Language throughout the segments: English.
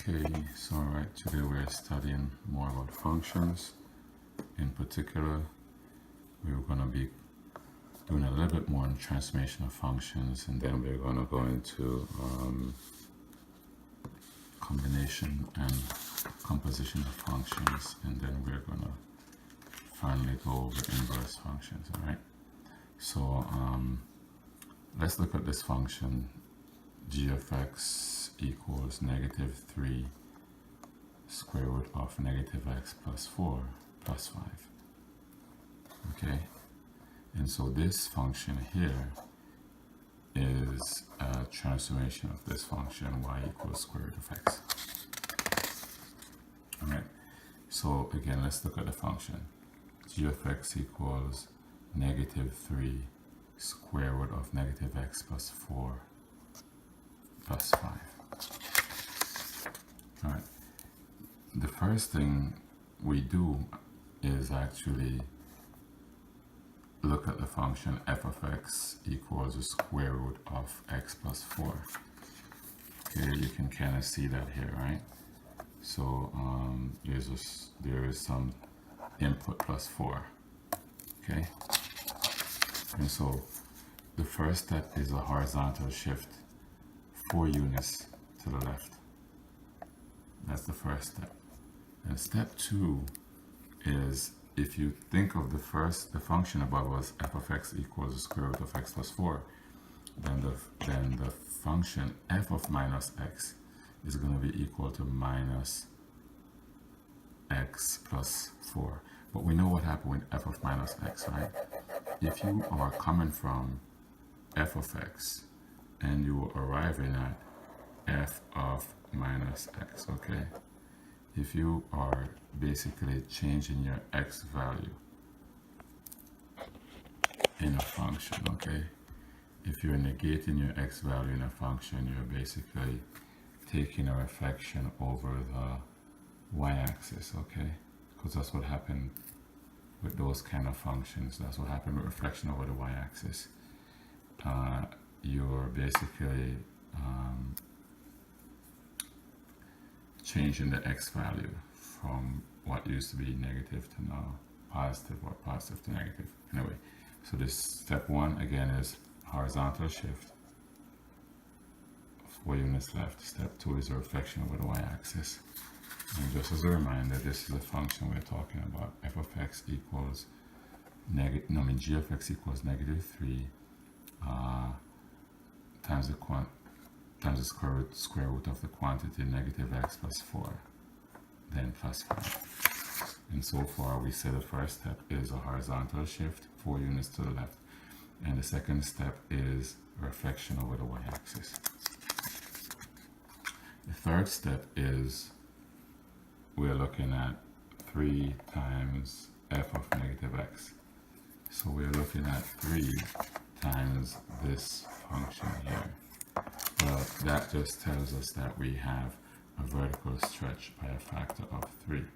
Okay, so alright, today we're studying more about functions. In particular, we're going to be doing a little bit more on transformation of functions, and then we're going to go into combination and composition of functions, and then we're going to finally go over inverse functions. Alright, so let's look at this function g of x equals -3 square root of -x plus 4 plus 5. Okay, and so this function here is a transformation of this function y equals square root of x. Alright, so again, let's look at the function. G of x equals -3 square root of -x plus 4 plus 5. Alright, the first thing we do is actually look at the function f of x equals the square root of x plus 4. Okay, you can kind of see that here, right? So there is some input plus 4. Okay, and so the first step is a horizontal shift 4 units to the left. That's the first step. And step 2 is, if you think of the function above was f of x equals the square root of x plus 4, then the function f of minus x is going to be equal to minus x plus 4. But we know what happened with f of minus x, right? If you are coming from f of x and you are arriving at f of minus x, okay? If you are basically changing your x value in a function, okay? If you're negating your x value in a function, you're basically taking a reflection over the y-axis, okay? Because that's what happened with those kind of functions. That's what happened with reflection over the y-axis. You're basically changing the x value from what used to be negative to now positive, or positive to negative. Anyway, so this step 1 again is horizontal shift 4 units left. Step 2 is a reflection over the y-axis. And just as a reminder, this is a function we're talking about. F of x equals g of x equals -3 times the square root of the quantity -x plus 4, then plus 5. And so far we said the first step is a horizontal shift 4 units to the left, and the second step is a reflection over the y-axis. The third step is we're looking at 3 times f of -x. So we're looking at 3 times this function here. Well, that just tells us that we have a vertical stretch by a factor of 3.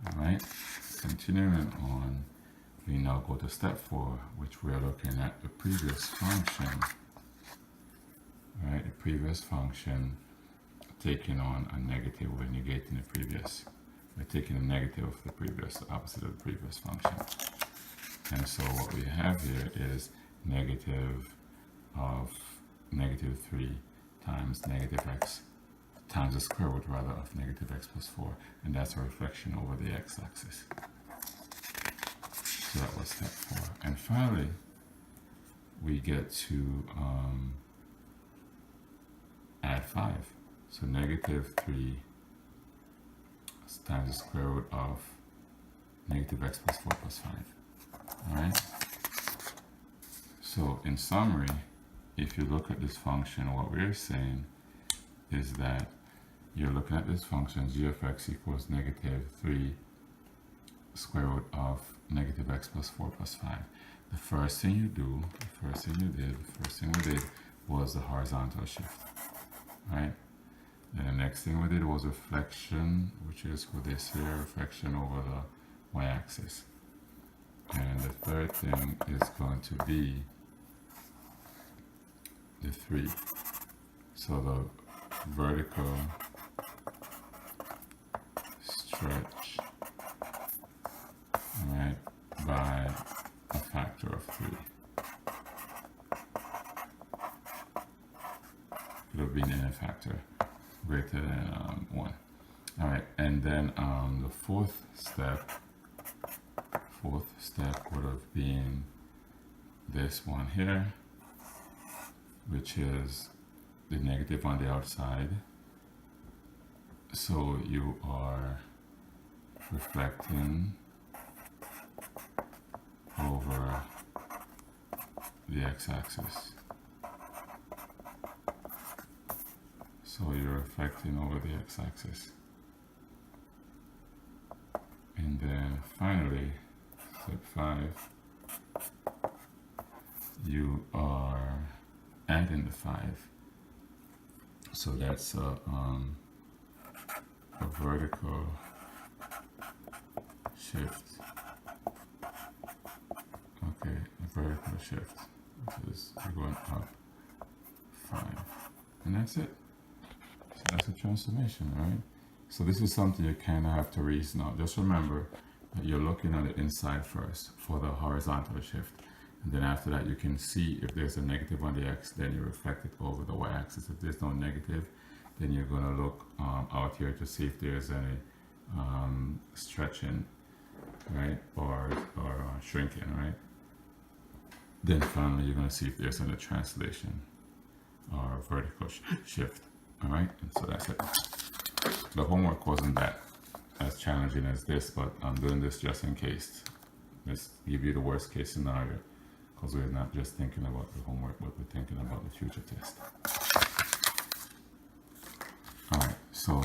Alright, continuing on, we now go to step 4, which we're looking at the previous function. Alright, the previous function taking on a negative, we're negating the previous. We're taking the negative of the previous, the opposite of the previous function. And so what we have here is negative of -3 times -x times the square root rather of -x plus 4, and that's a reflection over the x-axis. So that was step 4. And finally, we get to add 5. So -3 times the square root of -x plus 4 plus 5. Alright? So in summary, if you look at this function, what we're saying is that you're looking at this function g of x equals -3 square root of -x plus 4 plus 5. The first thing we did was the horizontal shift, right? Then the next thing we did was reflection, which is for this here, reflection over the y-axis. And the third thing is going to be the 3. So the vertical stretch, all right, by a factor of 3. It would be in a factor greater than 1. All right, and then the fourth step would have been this one here, which is the negative on the outside. So you are reflecting over the x-axis. So you're reflecting over the x-axis. And then finally, step 5, you are adding the 5. So that's a vertical shift. Okay, a vertical shift, which is going up 5. And that's it. So that's a transformation, right? So this is something you kind of have to reason out. Just remember that you're looking at the inside first for the horizontal shift. And then after that, you can see if there's a negative on the x, then you reflect it over the y-axis. If there's no negative, then you're going to look out here to see if there's any stretching, right, or shrinking, right? Then finally, you're going to see if there's any translation or vertical shift, all right? And so that's it. The homework wasn't that as challenging as this, but I'm doing this just in case. Let's give you the worst case scenario, because we're not just thinking about the homework, but we're thinking about the future test. All right, so